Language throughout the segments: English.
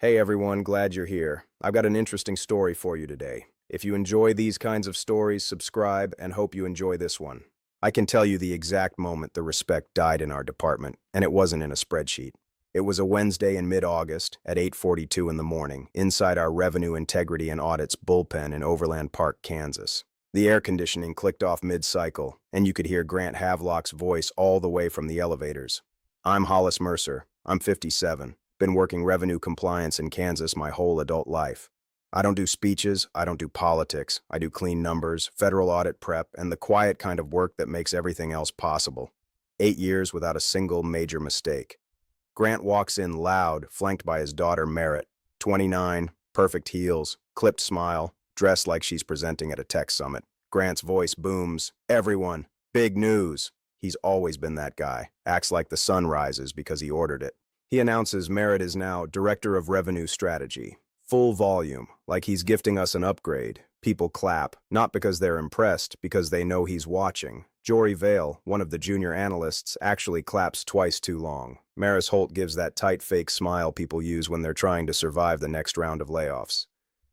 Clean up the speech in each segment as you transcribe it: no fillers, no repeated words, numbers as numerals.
Hey everyone, glad you're here. I've got an interesting story for you today. If you enjoy these kinds of stories, subscribe and hope you enjoy this one. I can tell you the exact moment the respect died in our department, and it wasn't in a spreadsheet. It was a Wednesday in mid-August at 8:42 in the morning, inside our Revenue Integrity and Audits bullpen in Overland Park, Kansas. The air conditioning clicked off mid-cycle, and you could hear Grant Havelock's voice all the way from the elevators. I'm Hollis Mercer. I'm 57. Been working revenue compliance in Kansas my whole adult life. I don't do speeches, I don't do politics, I do clean numbers, federal audit prep, and the quiet kind of work that makes everything else possible. 8 years without a single major mistake. Grant walks in loud, flanked by his daughter Merritt, 29, perfect heels, clipped smile, dressed like she's presenting at a tech summit. Grant's voice booms, "Everyone, big news." He's always been that guy, acts like the sun rises because he ordered it. He announces Merritt is now Director of Revenue Strategy. Full volume, like he's gifting us an upgrade. People clap, not because they're impressed, because they know he's watching. Jory Vale, one of the junior analysts, actually claps twice too long. Maris Holt gives that tight fake smile people use when they're trying to survive the next round of layoffs.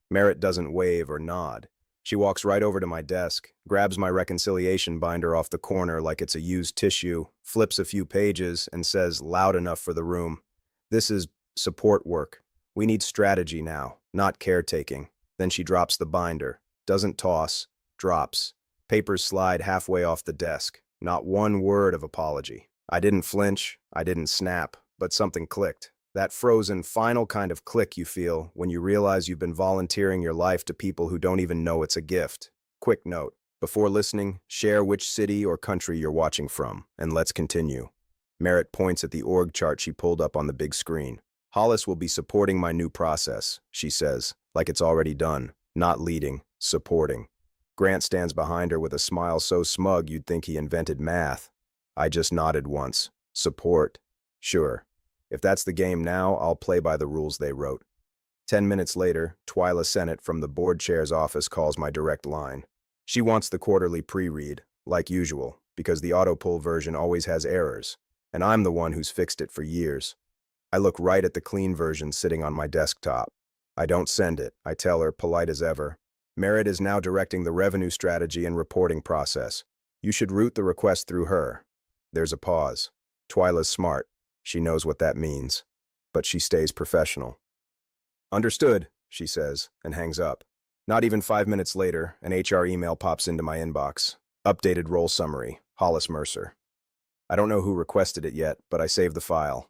Merritt doesn't wave or nod. She walks right over to my desk, grabs my reconciliation binder off the corner like it's a used tissue, flips a few pages, and says loud enough for the room, "This is support work. We need strategy now, not caretaking." Then she drops the binder, doesn't toss, drops. Papers slide halfway off the desk. Not one word of apology. I didn't flinch, I didn't snap, but something clicked. That frozen, final kind of click you feel when you realize you've been volunteering your life to people who don't even know it's a gift. Quick note, before listening, share which city or country you're watching from, and let's continue. Merritt points at the org chart she pulled up on the big screen. "Hollis will be supporting my new process," she says, like it's already done, not leading, supporting. Grant stands behind her with a smile so smug you'd think he invented math. I just nodded once. Support. Sure. If that's the game now, I'll play by the rules they wrote. 10 minutes later, Twyla Sennett from the board chair's office calls my direct line. She wants the quarterly pre-read, like usual, because the auto-pull version always has errors, and I'm the one who's fixed it for years. I look right at the clean version sitting on my desktop. I don't send it, I tell her, polite as ever. Merritt is now directing the revenue strategy and reporting process. You should route the request through her. There's a pause. Twyla's smart. She knows what that means. But she stays professional. "Understood," she says, and hangs up. Not even 5 minutes later, an HR email pops into my inbox. Updated role summary, Hollis Mercer. I don't know who requested it yet, but I save the file.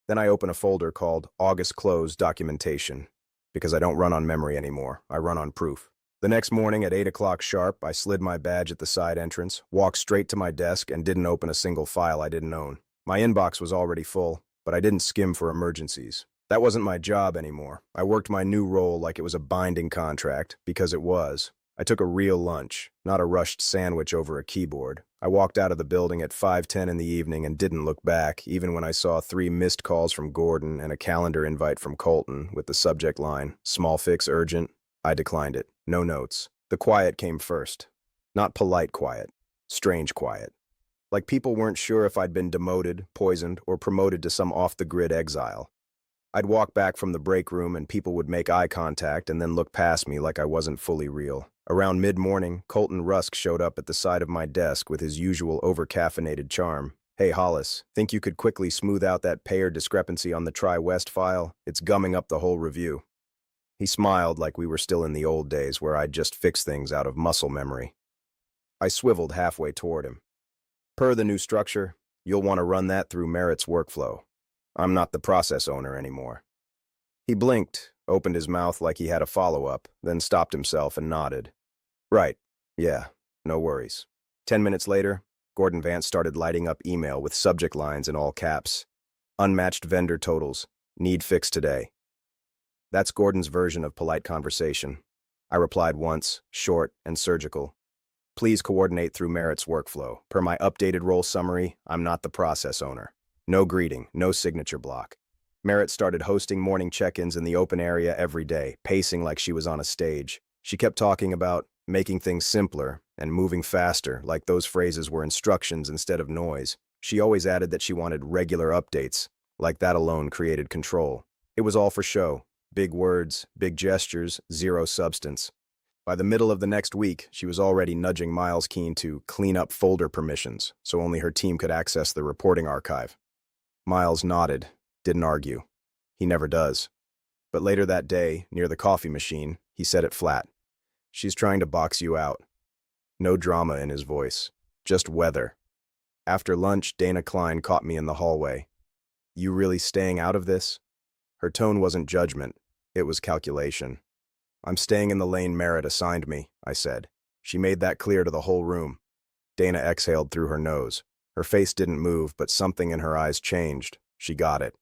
Then I open a folder called August Close Documentation, because I don't run on memory anymore, I run on proof. The next morning at 8 o'clock sharp, I slid my badge at the side entrance, walked straight to my desk, and didn't open a single file I didn't own. My inbox was already full, but I didn't skim for emergencies. That wasn't my job anymore. I worked my new role like it was a binding contract, because it was. I took a real lunch, not a rushed sandwich over a keyboard. I walked out of the building at 5:10 in the evening and didn't look back, even when I saw 3 missed calls from Gordon and a calendar invite from Colton with the subject line, "Small fix urgent." I declined it. No notes. The quiet came first. Not polite quiet. Strange quiet. Like people weren't sure if I'd been demoted, poisoned, or promoted to some off-the-grid exile. I'd walk back from the break room and people would make eye contact and then look past me like I wasn't fully real. Around mid-morning, Colton Rusk showed up at the side of my desk with his usual over-caffeinated charm. "Hey Hollis, think you could quickly smooth out that payer discrepancy on the Tri-West file? It's gumming up the whole review." He smiled like we were still in the old days where I'd just fix things out of muscle memory. I swiveled halfway toward him. "Per the new structure, you'll want to run that through Merritt's workflow. I'm not the process owner anymore." He blinked, opened his mouth like he had a follow-up, then stopped himself and nodded. "Right. Yeah, no worries." 10 minutes later, Gordon Vance started lighting up email with subject lines in all caps. "Unmatched vendor totals. Need fix today." That's Gordon's version of polite conversation. I replied once, short and surgical. "Please coordinate through Merritt's workflow. Per my updated role summary, I'm not the process owner." No greeting, no signature block. Merritt started hosting morning check-ins in the open area every day, pacing like she was on a stage. She kept talking about making things simpler and moving faster, like those phrases were instructions instead of noise. She always added that she wanted regular updates, like that alone created control. It was all for show, Big words, big gestures, zero substance. By the middle of the next week, she was already nudging Miles Keene to clean up folder permissions so only her team could access the reporting archive. Miles nodded, didn't argue. He never does. But later that day, near the coffee machine, he said it flat. She's trying to box you out. No drama in his voice, just weather. After lunch, Dana Klein caught me in the hallway. You really staying out of this? Her tone wasn't judgment, it was calculation. I'm staying in the lane Merritt assigned me, I said. She made that clear to the whole room. Dana exhaled through her nose. Her face didn't move, but something in her eyes changed. She got it.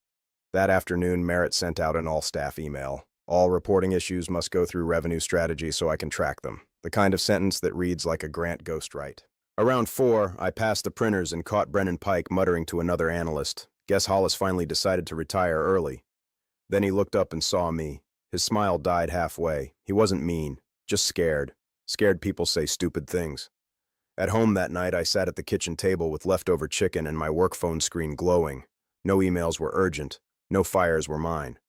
That afternoon, Merritt sent out an all-staff email. All reporting issues must go through revenue strategy so I can track them. The kind of sentence that reads like a Grant ghostwrite. Around 4, I passed the printers and caught Brennan Pike muttering to another analyst. Guess Hollis finally decided to retire early. Then he looked up and saw me. His smile died halfway. He wasn't mean, just scared. Scared people say stupid things. At home that night, I sat at the kitchen table with leftover chicken and my work phone screen glowing. No emails were urgent. No fires were mine.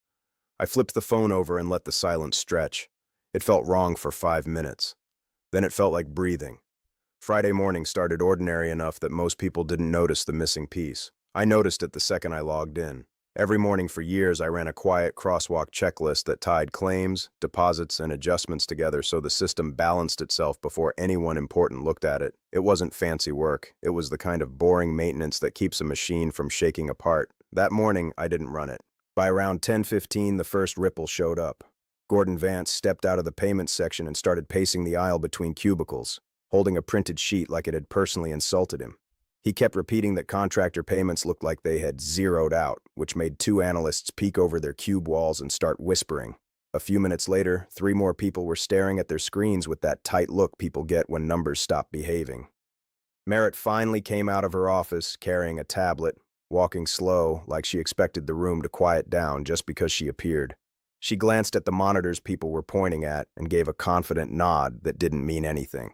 I flipped the phone over and let the silence stretch. It felt wrong for 5 minutes. Then it felt like breathing. Friday morning started ordinary enough that most people didn't notice the missing piece. I noticed it the second I logged in. Every morning for years, I ran a quiet crosswalk checklist that tied claims, deposits, and adjustments together so the system balanced itself before anyone important looked at it. It wasn't fancy work. It was the kind of boring maintenance that keeps a machine from shaking apart. That morning, I didn't run it. By around 10:15, the first ripple showed up. Gordon Vance stepped out of the payments section and started pacing the aisle between cubicles, holding a printed sheet like it had personally insulted him. He kept repeating that contractor payments looked like they had zeroed out, which made 2 analysts peek over their cube walls and start whispering. A few minutes later, 3 more people were staring at their screens with that tight look people get when numbers stop behaving. Merritt finally came out of her office carrying a tablet, walking slow like she expected the room to quiet down just because she appeared. She glanced at the monitors people were pointing at and gave a confident nod that didn't mean anything.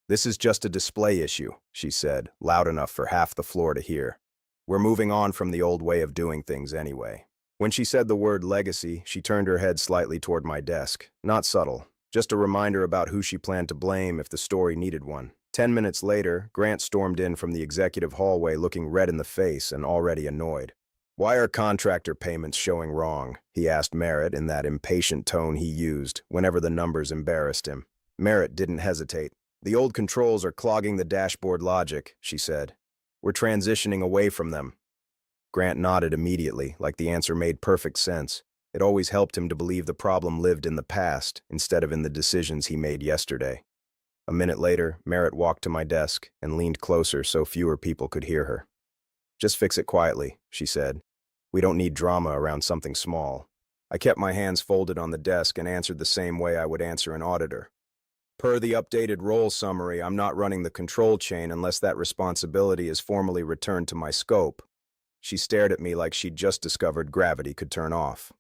This is just a display issue, she said, loud enough for half the floor to hear. We're moving on from the old way of doing things anyway. When she said the word legacy, she turned her head slightly toward my desk. Not subtle, just a reminder about who she planned to blame if the story needed one. 10 minutes later, Grant stormed in from the executive hallway looking red in the face and already annoyed. Why are contractor payments showing wrong? He asked Merritt in that impatient tone he used whenever the numbers embarrassed him. Merritt didn't hesitate. The old controls are clogging the dashboard logic, she said. We're transitioning away from them. Grant nodded immediately, like the answer made perfect sense. It always helped him to believe the problem lived in the past instead of in the decisions he made yesterday. A minute later, Merritt walked to my desk and leaned closer so fewer people could hear her. Just fix it quietly, she said. We don't need drama around something small. I kept my hands folded on the desk and answered the same way I would answer an auditor. Per the updated role summary, I'm not running the control chain unless that responsibility is formally returned to my scope. She stared at me like she'd just discovered gravity could turn off.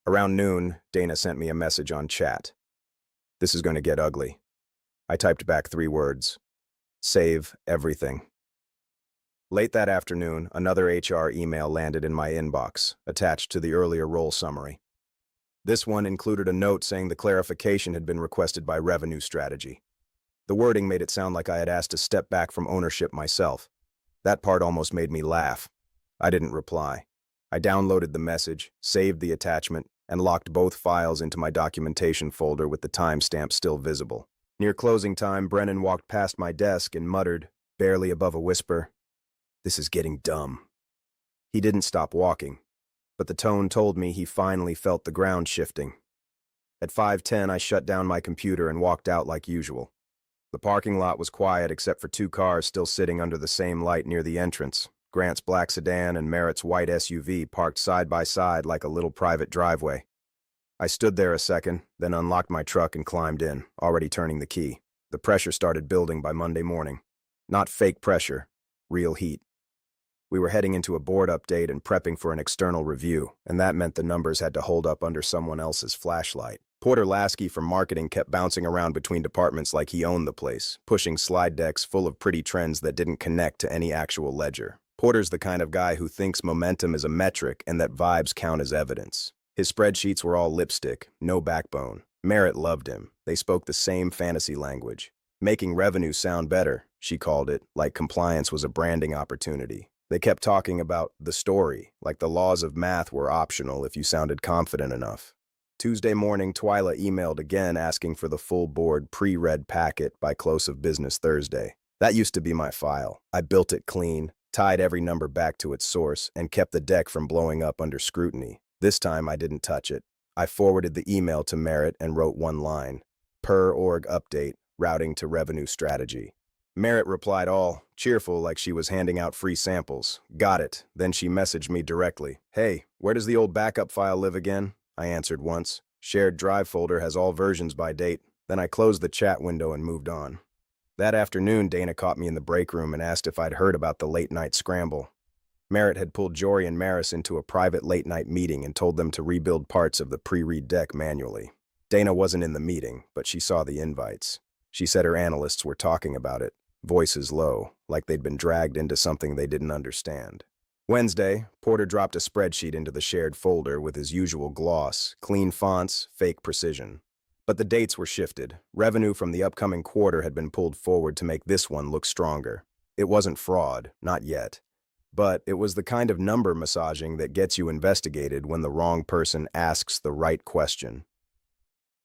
Around noon, Dana sent me a message on chat. This is going to get ugly. I typed back 3 words. Save everything. Late that afternoon, another HR email landed in my inbox, attached to the earlier role summary. This one included a note saying the clarification had been requested by revenue strategy. The wording made it sound like I had asked to step back from ownership myself. That part almost made me laugh. I didn't reply. I downloaded the message, saved the attachment, and locked both files into my documentation folder with the timestamp still visible. Near closing time, Brennan walked past my desk and muttered, barely above a whisper, "This is getting dumb." He didn't stop walking, but the tone told me he finally felt the ground shifting. At 5:10, I shut down my computer and walked out like usual. The parking lot was quiet except for 2 cars still sitting under the same light near the entrance, Grant's black sedan and Merritt's white SUV parked side by side like a little private driveway. I stood there a second, then unlocked my truck and climbed in, already turning the key. The pressure started building by Monday morning. Not fake pressure, real heat. We were heading into a board update and prepping for an external review, and that meant the numbers had to hold up under someone else's flashlight. Porter Lasky from marketing kept bouncing around between departments like he owned the place, pushing slide decks full of pretty trends that didn't connect to any actual ledger. Porter's the kind of guy who thinks momentum is a metric and that vibes count as evidence. His spreadsheets were all lipstick, no backbone. Merritt loved him. They spoke the same fantasy language. Making revenue sound better, she called it, like compliance was a branding opportunity. They kept talking about the story, like the laws of math were optional if you sounded confident enough. Tuesday morning, Twyla emailed again asking for the full board pre-read packet by close of business Thursday. That used to be my file. I built it clean, tied every number back to its source, and kept the deck from blowing up under scrutiny. This time I didn't touch it. I forwarded the email to Merritt and wrote one line. Per org update, routing to revenue strategy. Merritt replied all cheerful like she was handing out free samples. Got it. Then she messaged me directly. Hey, where does the old backup file live again? I answered once. Shared drive folder has all versions by date. Then I closed the chat window and moved on. That afternoon, Dana caught me in the break room and asked if I'd heard about the late-night scramble. Merritt had pulled Jory and Maris into a private late-night meeting and told them to rebuild parts of the pre-read deck manually. Dana wasn't in the meeting, but she saw the invites. She said her analysts were talking about it, voices low, like they'd been dragged into something they didn't understand. Wednesday, Porter dropped a spreadsheet into the shared folder with his usual gloss, clean fonts, fake precision. But the dates were shifted. Revenue from the upcoming quarter had been pulled forward to make this one look stronger. It wasn't fraud, not yet. But it was the kind of number massaging that gets you investigated when the wrong person asks the right question.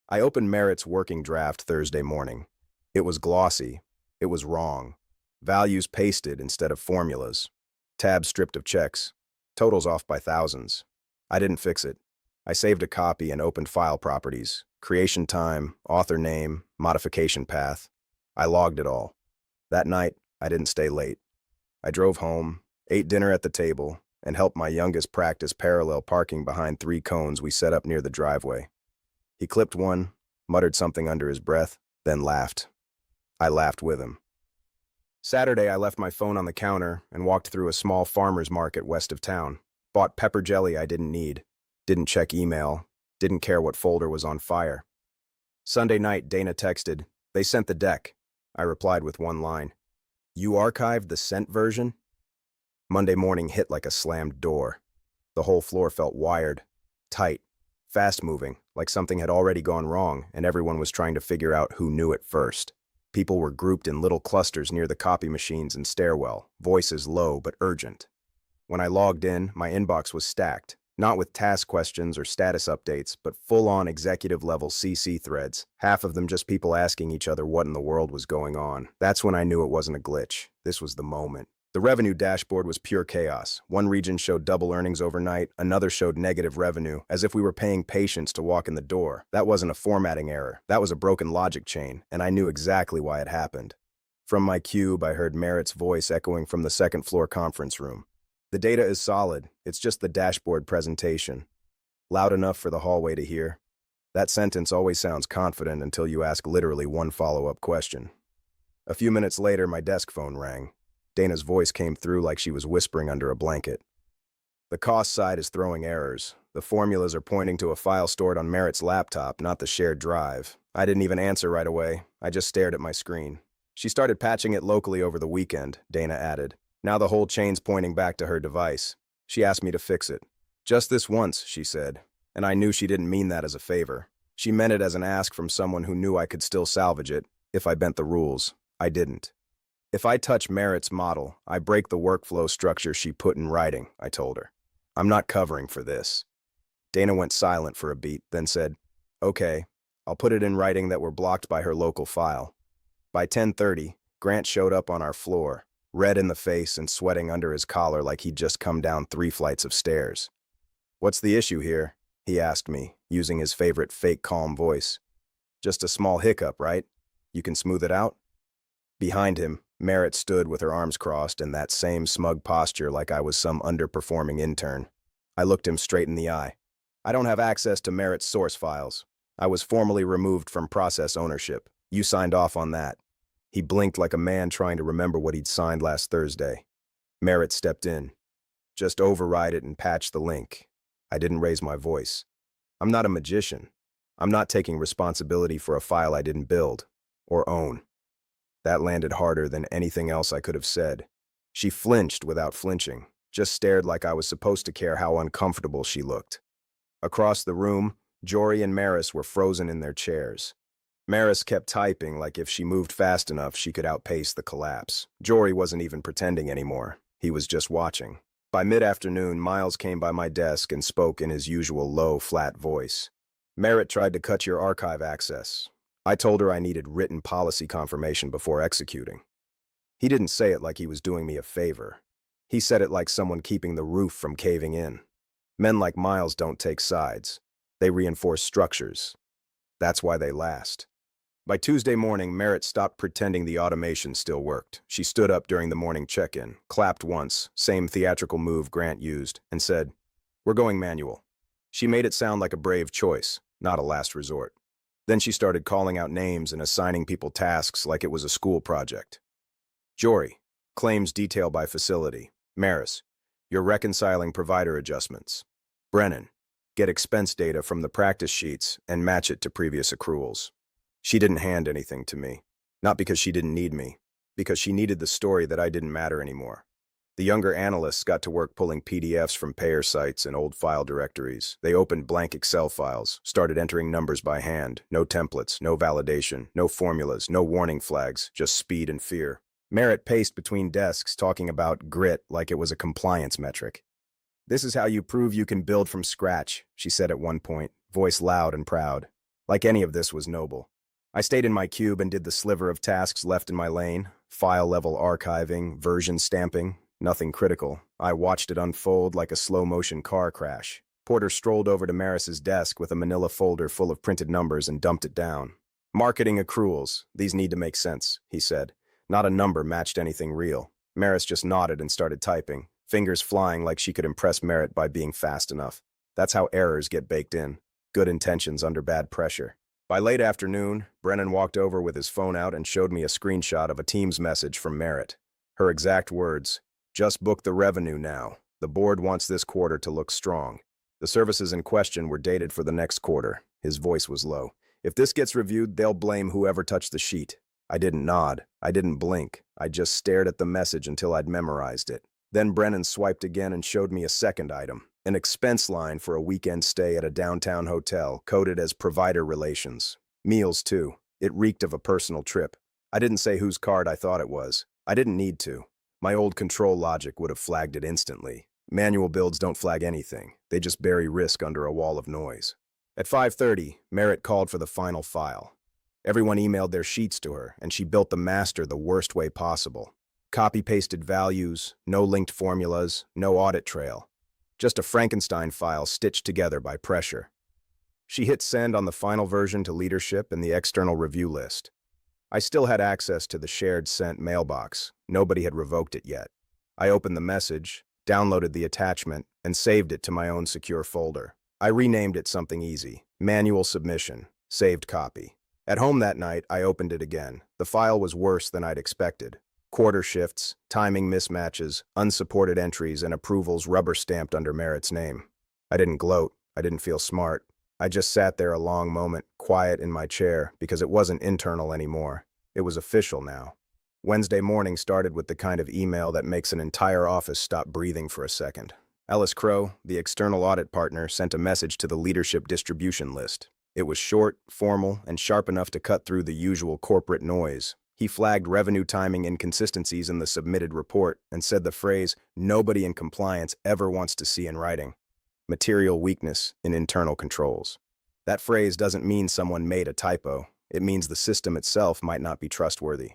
I opened Merritt's working draft Thursday morning. It was glossy. It was wrong. Values pasted instead of formulas. Tabs stripped of checks. Totals off by thousands. I didn't fix it. I saved a copy and opened file properties. Creation time, author name, modification path. I logged it all. That night, I didn't stay late. I drove home, ate dinner at the table, and helped my youngest practice parallel parking behind 3 cones we set up near the driveway. He clipped one, muttered something under his breath, then laughed. I laughed with him. Saturday, I left my phone on the counter and walked through a small farmer's market west of town. Bought pepper jelly I didn't need. Didn't check email. Didn't care what folder was on fire. Sunday night, Dana texted, "They sent the deck." I replied with one line. "You archived the sent version?" Monday morning hit like a slammed door. The whole floor felt wired, tight, fast-moving, like something had already gone wrong and everyone was trying to figure out who knew it first. People were grouped in little clusters near the copy machines and stairwell, voices low but urgent. When I logged in, my inbox was stacked, not with task questions or status updates, but full-on executive-level CC threads, half of them just people asking each other what in the world was going on. That's when I knew it wasn't a glitch. This was the moment. The revenue dashboard was pure chaos. One region showed double earnings overnight, another showed negative revenue, as if we were paying patients to walk in the door. That wasn't a formatting error. That was a broken logic chain, and I knew exactly why it happened. From my cube, I heard Merritt's voice echoing from the second-floor conference room. "The data is solid. It's just the dashboard presentation." Loud enough for the hallway to hear. That sentence always sounds confident until you ask literally one follow-up question. A few minutes later, my desk phone rang. Dana's voice came through like she was whispering under a blanket. "The cost side is throwing errors. The formulas are pointing to a file stored on Merritt's laptop, not the shared drive." I didn't even answer right away. I just stared at my screen. "She started patching it locally over the weekend," Dana added. "Now the whole chain's pointing back to her device. She asked me to fix it. Just this once," she said. And I knew she didn't mean that as a favor. She meant it as an ask from someone who knew I could still salvage it, if I bent the rules. I didn't. "If I touch Merritt's model, I break the workflow structure she put in writing," I told her. "I'm not covering for this." Dana went silent for a beat, then said, "Okay, I'll put it in writing that we're blocked by her local file." By 10:30, Grant showed up on our floor, red in the face and sweating under his collar like he'd just come down 3 flights of stairs. "What's the issue here?" he asked me, using his favorite fake calm voice. "Just a small hiccup, right? You can smooth it out?" Behind him, Merritt stood with her arms crossed in that same smug posture like I was some underperforming intern. I looked him straight in the eye. "I don't have access to Merritt's source files. I was formally removed from process ownership. You signed off on that." He blinked like a man trying to remember what he'd signed last Thursday. Merritt stepped in. "Just override it and patch the link." I didn't raise my voice. "I'm not a magician. I'm not taking responsibility for a file I didn't build or own." That landed harder than anything else I could have said. She flinched without flinching, just stared like I was supposed to care how uncomfortable she looked. Across the room, Jory and Maris were frozen in their chairs. Maris kept typing like if she moved fast enough she could outpace the collapse. Jory wasn't even pretending anymore. He was just watching. By mid-afternoon, Miles came by my desk and spoke in his usual low, flat voice. Merritt tried to cut your archive access. I told her I needed written policy confirmation before executing. He didn't say it like he was doing me a favor. He said it like someone keeping the roof from caving in. Men like Miles don't take sides. They reinforce structures. That's why they last. By Tuesday morning, Merritt stopped pretending the automation still worked. She stood up during the morning check-in, clapped once, same theatrical move Grant used, and said, "We're going manual." She made it sound like a brave choice, not a last resort. Then she started calling out names and assigning people tasks like it was a school project. Jory, claims detail by facility. Maris, you're reconciling provider adjustments. Brennan, get expense data from the practice sheets and match it to previous accruals. She didn't hand anything to me. Not because she didn't need me, because she needed the story that I didn't matter anymore. The younger analysts got to work pulling PDFs from payer sites and old file directories. They opened blank Excel files, started entering numbers by hand. No templates, no validation, no formulas, no warning flags, just speed and fear. Merritt paced between desks talking about grit like it was a compliance metric. "This is how you prove you can build from scratch," she said at one point, voice loud and proud. Like any of this was noble. I stayed in my cube and did the sliver of tasks left in my lane. File-level archiving, version stamping, nothing critical. I watched it unfold like a slow-motion car crash. Porter strolled over to Maris's desk with a manila folder full of printed numbers and dumped it down. "Marketing accruals. These need to make sense," he said. Not a number matched anything real. Maris just nodded and started typing, fingers flying like she could impress Merritt by being fast enough. That's how errors get baked in. Good intentions under bad pressure. By late afternoon, Brennan walked over with his phone out and showed me a screenshot of a Teams message from Merritt. Her exact words, "Just book the revenue now. The board wants this quarter to look strong." The services in question were dated for the next quarter. His voice was low. "If this gets reviewed, they'll blame whoever touched the sheet." I didn't nod. I didn't blink. I just stared at the message until I'd memorized it. Then Brennan swiped again and showed me a second item. An expense line for a weekend stay at a downtown hotel, coded as provider relations. Meals, too. It reeked of a personal trip. I didn't say whose card I thought it was. I didn't need to. My old control logic would have flagged it instantly. Manual builds don't flag anything. They just bury risk under a wall of noise. At 5:30, Merritt called for the final file. Everyone emailed their sheets to her, and she built the master the worst way possible. Copy-pasted values, no linked formulas, no audit trail. Just a Frankenstein file stitched together by pressure. She hit send on the final version to leadership and the external review list. I still had access to the shared sent mailbox. Nobody had revoked it yet. I opened the message, downloaded the attachment, and saved it to my own secure folder. I renamed it something easy: Manual Submission, Saved Copy. At home that night, I opened it again. The file was worse than I'd expected. Quarter shifts, timing mismatches, unsupported entries, and approvals rubber-stamped under Merritt's name. I didn't gloat. I didn't feel smart. I just sat there a long moment, quiet in my chair, because it wasn't internal anymore. It was official now. Wednesday morning started with the kind of email that makes an entire office stop breathing for a second. Ellis Crow, the external audit partner, sent a message to the leadership distribution list. It was short, formal, and sharp enough to cut through the usual corporate noise. He flagged revenue timing inconsistencies in the submitted report and said the phrase, "nobody in compliance ever wants to see in writing." Material weakness in internal controls. That phrase doesn't mean someone made a typo. It means the system itself might not be trustworthy.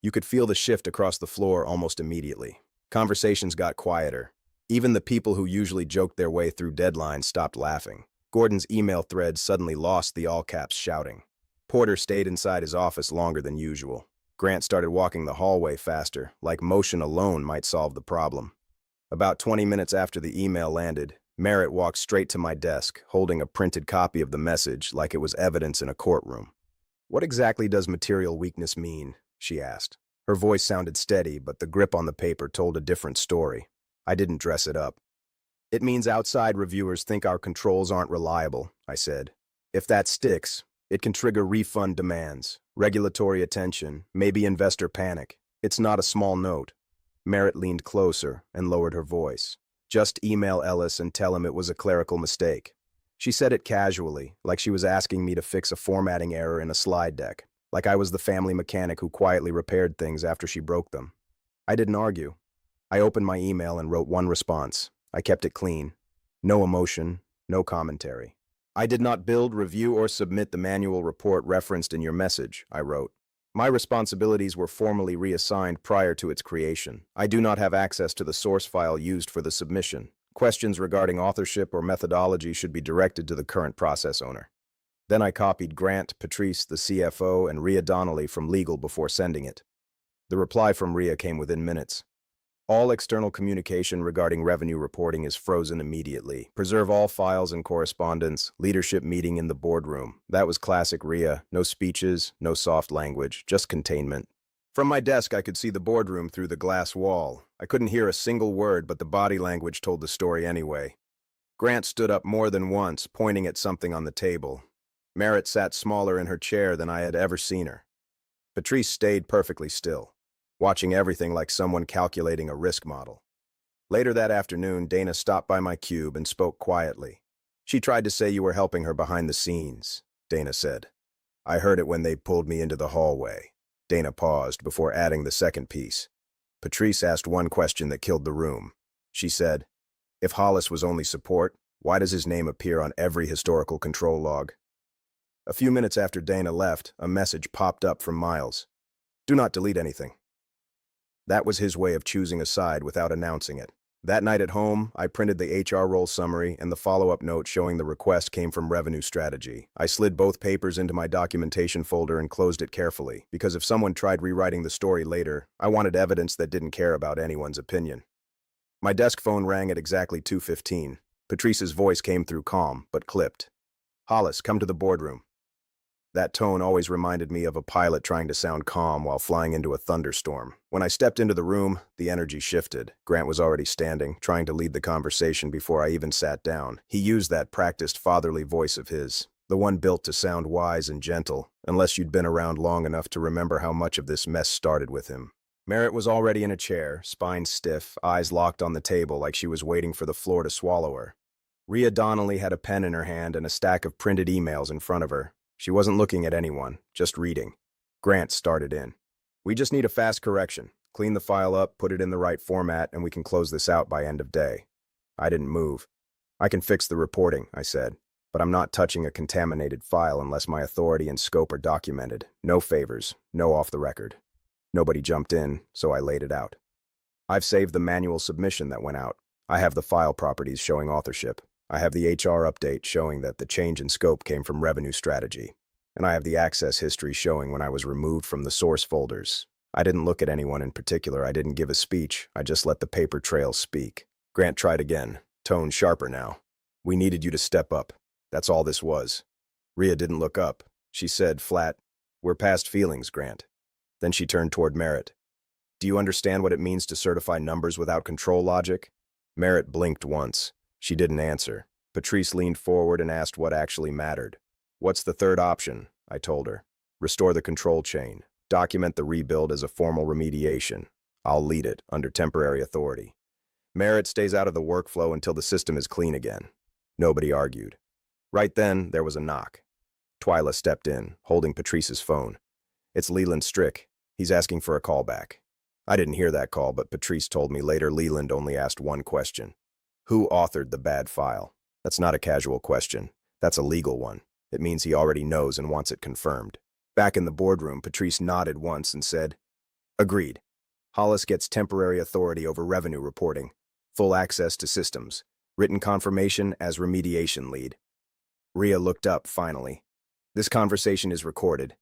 You could feel the shift across the floor almost immediately. Conversations got quieter. Even the people who usually joked their way through deadlines stopped laughing. Gordon's email thread suddenly lost the all-caps shouting. Porter stayed inside his office longer than usual. Grant started walking the hallway faster, like motion alone might solve the problem. About 20 minutes after the email landed, Merritt walked straight to my desk, holding a printed copy of the message like it was evidence in a courtroom. "What exactly does material weakness mean?" she asked. Her voice sounded steady, but the grip on the paper told a different story. I didn't dress it up. "It means outside reviewers think our controls aren't reliable," I said. "If that sticks, it can trigger refund demands, regulatory attention, maybe investor panic. It's not a small note." Merritt leaned closer and lowered her voice. "Just email Ellis and tell him it was a clerical mistake." She said it casually, like she was asking me to fix a formatting error in a slide deck, like I was the family mechanic who quietly repaired things after she broke them. I didn't argue. I opened my email and wrote one response. I kept it clean. No emotion, no commentary. I did not build, review, or submit the manual report referenced in your message, I wrote. My responsibilities were formally reassigned prior to its creation. I do not have access to the source file used for the submission. Questions regarding authorship or methodology should be directed to the current process owner. Then I copied Grant, Patrice, the CFO, and Rhea Donnelly from legal before sending it. The reply from Rhea came within minutes. All external communication regarding revenue reporting is frozen immediately. Preserve all files and correspondence. Leadership meeting in the boardroom. That was classic Rhea. No speeches, no soft language, just containment. From my desk, I could see the boardroom through the glass wall. I couldn't hear a single word, but the body language told the story anyway. Grant stood up more than once, pointing at something on the table. Merritt sat smaller in her chair than I had ever seen her. Patrice stayed perfectly still, watching everything like someone calculating a risk model. Later that afternoon, Dana stopped by my cube and spoke quietly. She tried to say you were helping her behind the scenes, Dana said. I heard it when they pulled me into the hallway. Dana paused before adding the second piece. Patrice asked one question that killed the room. She said, if Hollis was only support, why does his name appear on every historical control log? A few minutes after Dana left, a message popped up from Miles. Do not delete anything. That was his way of choosing a side without announcing it. That night at home, I printed the HR role summary and the follow-up note showing the request came from Revenue Strategy. I slid both papers into my documentation folder and closed it carefully, because if someone tried rewriting the story later, I wanted evidence that didn't care about anyone's opinion. My desk phone rang at exactly 2:15. Patrice's voice came through calm, but clipped. Hollis, come to the boardroom. That tone always reminded me of a pilot trying to sound calm while flying into a thunderstorm. When I stepped into the room, the energy shifted. Grant was already standing, trying to lead the conversation before I even sat down. He used that practiced fatherly voice of his, the one built to sound wise and gentle, unless you'd been around long enough to remember how much of this mess started with him. Merritt was already in a chair, spine stiff, eyes locked on the table like she was waiting for the floor to swallow her. Rhea Donnelly had a pen in her hand and a stack of printed emails in front of her. She wasn't looking at anyone, just reading. Grant started in. We just need a fast correction. Clean the file up, put it in the right format, and we can close this out by end of day. I didn't move. I can fix the reporting, I said, but I'm not touching a contaminated file unless my authority and scope are documented. No favors, no off the record. Nobody jumped in, so I laid it out. I've saved the manual submission that went out. I have the file properties showing authorship. I have the HR update showing that the change in scope came from Revenue Strategy. And I have the access history showing when I was removed from the source folders. I didn't look at anyone in particular. I didn't give a speech. I just let the paper trail speak. Grant tried again, tone sharper now. We needed you to step up. That's all this was. Rhea didn't look up. She said flat, we're past feelings, Grant. Then she turned toward Merritt. Do you understand what it means to certify numbers without control logic? Merritt blinked once. She didn't answer. Patrice leaned forward and asked what actually mattered. What's the third option? I told her. Restore the control chain. Document the rebuild as a formal remediation. I'll lead it, under temporary authority. Merritt stays out of the workflow until the system is clean again. Nobody argued. Right then, there was a knock. Twyla stepped in, holding Patrice's phone. It's Leland Strick. He's asking for a call back. I didn't hear that call, but Patrice told me later Leland only asked one question. Who authored the bad file? That's not a casual question. That's a legal one. It means he already knows and wants it confirmed. Back in the boardroom, Patrice nodded once and said, agreed. Hollis gets temporary authority over revenue reporting, full access to systems, written confirmation as remediation lead. Rhea looked up, finally. This conversation is recorded.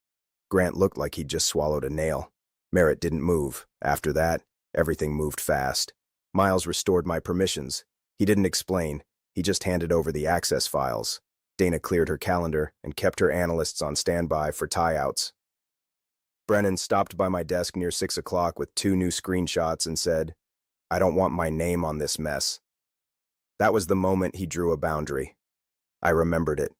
Grant looked like he'd just swallowed a nail. Merritt didn't move. After that, everything moved fast. Miles restored my permissions. He didn't explain. He just handed over the access files. Dana cleared her calendar and kept her analysts on standby for tie-outs. Brennan stopped by my desk near 6 o'clock with 2 new screenshots and said, I don't want my name on this mess. That was the moment he drew a boundary. I remembered it.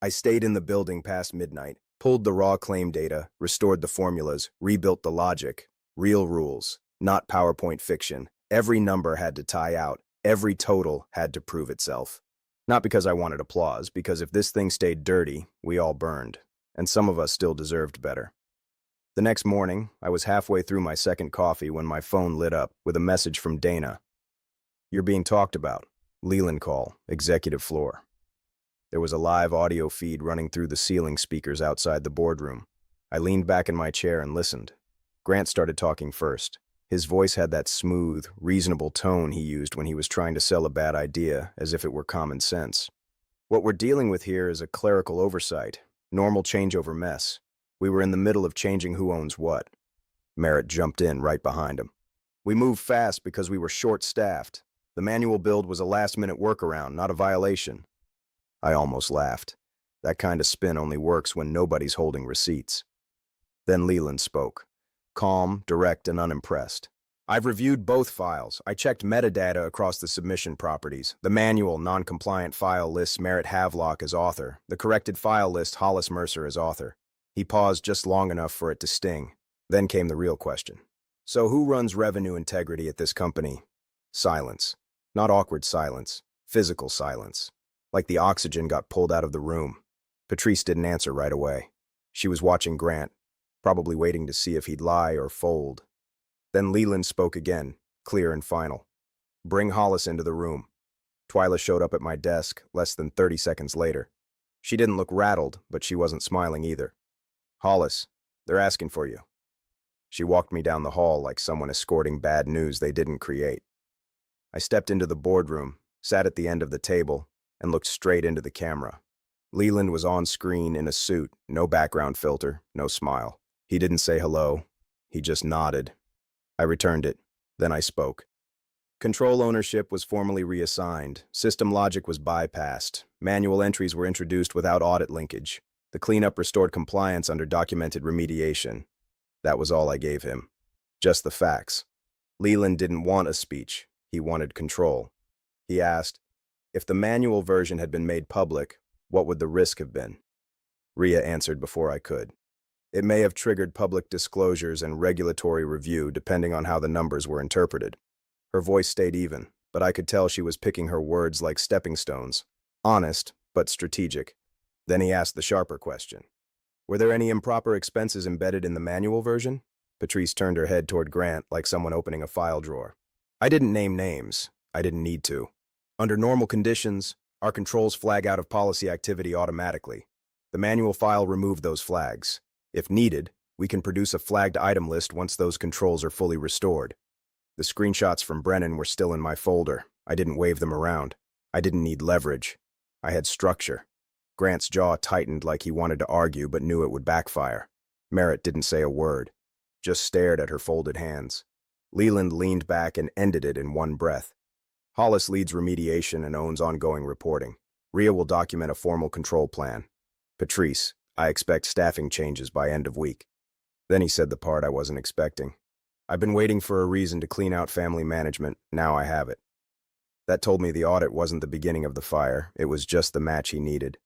I stayed in the building past midnight, pulled the raw claim data, restored the formulas, rebuilt the logic. Real rules, not PowerPoint fiction. Every number had to tie out. Every total had to prove itself. Not because I wanted applause, because if this thing stayed dirty, we all burned, and some of us still deserved better. The next morning, I was halfway through my second coffee when my phone lit up with a message from Dana. "You're being talked about. Leland call, executive floor." There was a live audio feed running through the ceiling speakers outside the boardroom. I leaned back in my chair and listened. Grant started talking first. His voice had that smooth, reasonable tone he used when he was trying to sell a bad idea, as if it were common sense. "What we're dealing with here is a clerical oversight, normal changeover mess. We were in the middle of changing who owns what." Merritt jumped in right behind him. "We moved fast because we were short-staffed. The manual build was a last-minute workaround, not a violation." I almost laughed. That kind of spin only works when nobody's holding receipts. Then Leland spoke, calm, direct, and unimpressed. "I've reviewed both files. I checked metadata across the submission properties. The manual, non-compliant file lists Merritt Havelock as author. The corrected file lists Hollis Mercer as author." He paused just long enough for it to sting. Then came the real question. "So who runs revenue integrity at this company?" Silence. Not awkward silence. Physical silence. Like the oxygen got pulled out of the room. Patrice didn't answer right away. She was watching Grant, probably waiting to see if he'd lie or fold. Then Leland spoke again, clear and final. "Bring Hollis into the room." Twyla showed up at my desk less than 30 seconds later. She didn't look rattled, but she wasn't smiling either. "Hollis, they're asking for you." She walked me down the hall like someone escorting bad news they didn't create. I stepped into the boardroom, sat at the end of the table, and looked straight into the camera. Leland was on screen in a suit, no background filter, no smile. He didn't say hello. He just nodded. I returned it. Then I spoke. Control ownership was formally reassigned. System logic was bypassed. Manual entries were introduced without audit linkage. The cleanup restored compliance under documented remediation. That was all I gave him. Just the facts. Leland didn't want a speech. He wanted control. He asked, if the manual version had been made public, what would the risk have been? Rhea answered before I could. It may have triggered public disclosures and regulatory review depending on how the numbers were interpreted. Her voice stayed even, but I could tell she was picking her words like stepping stones. Honest, but strategic. Then he asked the sharper question. Were there any improper expenses embedded in the manual version? Patrice turned her head toward Grant like someone opening a file drawer. I didn't name names. I didn't need to. Under normal conditions, our controls flag out of policy activity automatically. The manual file removed those flags. If needed, we can produce a flagged item list once those controls are fully restored. The screenshots from Brennan were still in my folder. I didn't wave them around. I didn't need leverage. I had structure. Grant's jaw tightened like he wanted to argue but knew it would backfire. Merritt didn't say a word, just stared at her folded hands. Leland leaned back and ended it in one breath. Hollis leads remediation and owns ongoing reporting. Rhea will document a formal control plan. Patrice, I expect staffing changes by end of week. Then he said the part I wasn't expecting. I've been waiting for a reason to clean out family management. Now I have it. That told me the audit wasn't the beginning of the fire. It was just the match he needed.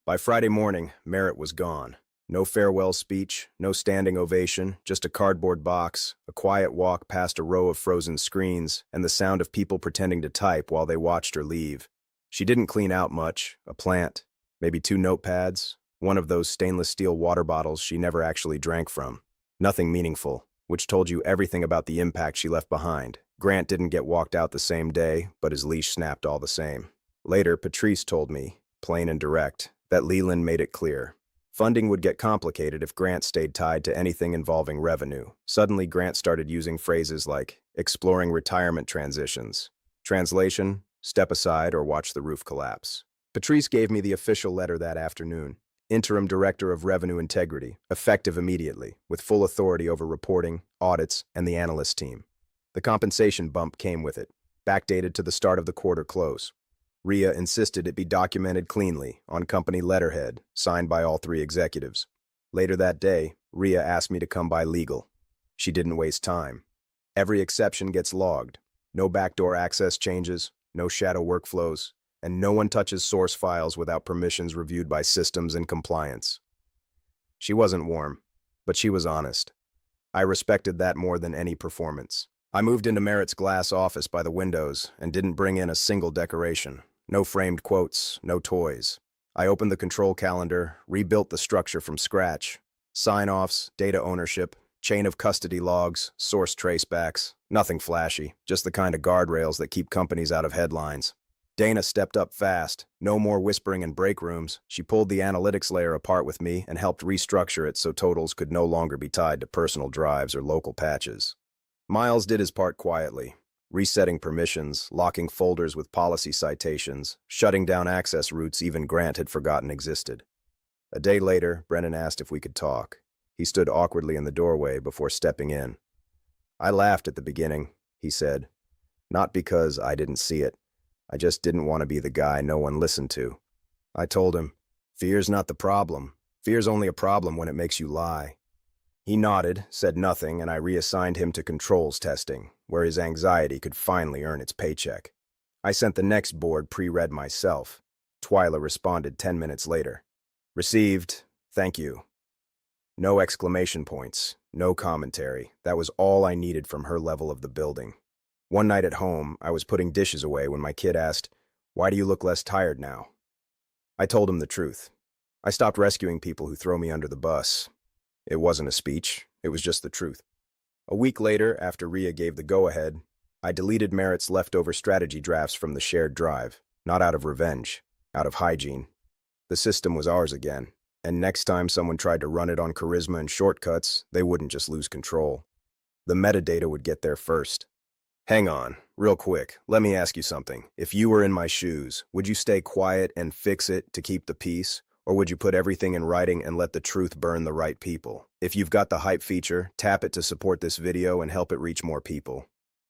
By Friday morning, Merritt was gone. No farewell speech, no standing ovation, just a cardboard box, a quiet walk past a row of frozen screens, and the sound of people pretending to type while they watched her leave. She didn't clean out much, a plant, maybe 2 notepads, one of those stainless steel water bottles she never actually drank from. Nothing meaningful, which told you everything about the impact she left behind. Grant didn't get walked out the same day, but his leash snapped all the same. Later, Patrice told me, plain and direct, that Leland made it clear. Funding would get complicated if Grant stayed tied to anything involving revenue. Suddenly, Grant started using phrases like exploring retirement transitions. Translation, step aside or watch the roof collapse. Patrice gave me the official letter that afternoon. Interim Director of Revenue Integrity, effective immediately, with full authority over reporting, audits, and the analyst team. The compensation bump came with it, backdated to the start of the quarter close. Rhea insisted it be documented cleanly, on company letterhead, signed by all 3 executives. Later that day, Rhea asked me to come by legal. She didn't waste time. Every exception gets logged. No backdoor access changes, no shadow workflows, and no one touches source files without permissions reviewed by systems and compliance. She wasn't warm, but she was honest. I respected that more than any performance. I moved into Merritt's glass office by the windows and didn't bring in a single decoration. No framed quotes, no toys. I opened the control calendar, rebuilt the structure from scratch. Sign-offs, data ownership, chain of custody logs, source tracebacks. Nothing flashy, just the kind of guardrails that keep companies out of headlines. Dana stepped up fast. No more whispering in break rooms. She pulled the analytics layer apart with me and helped restructure it so totals could no longer be tied to personal drives or local patches. Miles did his part quietly, resetting permissions, locking folders with policy citations, shutting down access routes even Grant had forgotten existed. A day later, Brennan asked if we could talk. He stood awkwardly in the doorway before stepping in. I laughed at the beginning, he said. Not because I didn't see it. I just didn't want to be the guy no one listened to. I told him, fear's not the problem. Fear's only a problem when it makes you lie. He nodded, said nothing, and I reassigned him to controls testing, where his anxiety could finally earn its paycheck. I sent the next board pre-read myself. Twyla responded 10 minutes later. Received, thank you. No exclamation points, no commentary. That was all I needed from her level of the building. One night at home, I was putting dishes away when my kid asked, "Why do you look less tired now?" I told him the truth. I stopped rescuing people who throw me under the bus. It wasn't a speech, it was just the truth. A week later, after Rhea gave the go-ahead, I deleted Merritt's leftover strategy drafts from the shared drive, not out of revenge, out of hygiene. The system was ours again, and next time someone tried to run it on charisma and shortcuts, they wouldn't just lose control. The metadata would get there first. Hang on, real quick, let me ask you something. If you were in my shoes, would you stay quiet and fix it to keep the peace? Or would you put everything in writing and let the truth burn the right people? If you've got the hype feature, tap it to support this video and help it reach more people.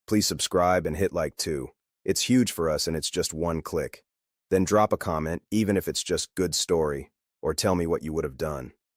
Please subscribe and hit like too. It's huge for us and it's just one click. Then drop a comment, even if it's just good story, or tell me what you would have done.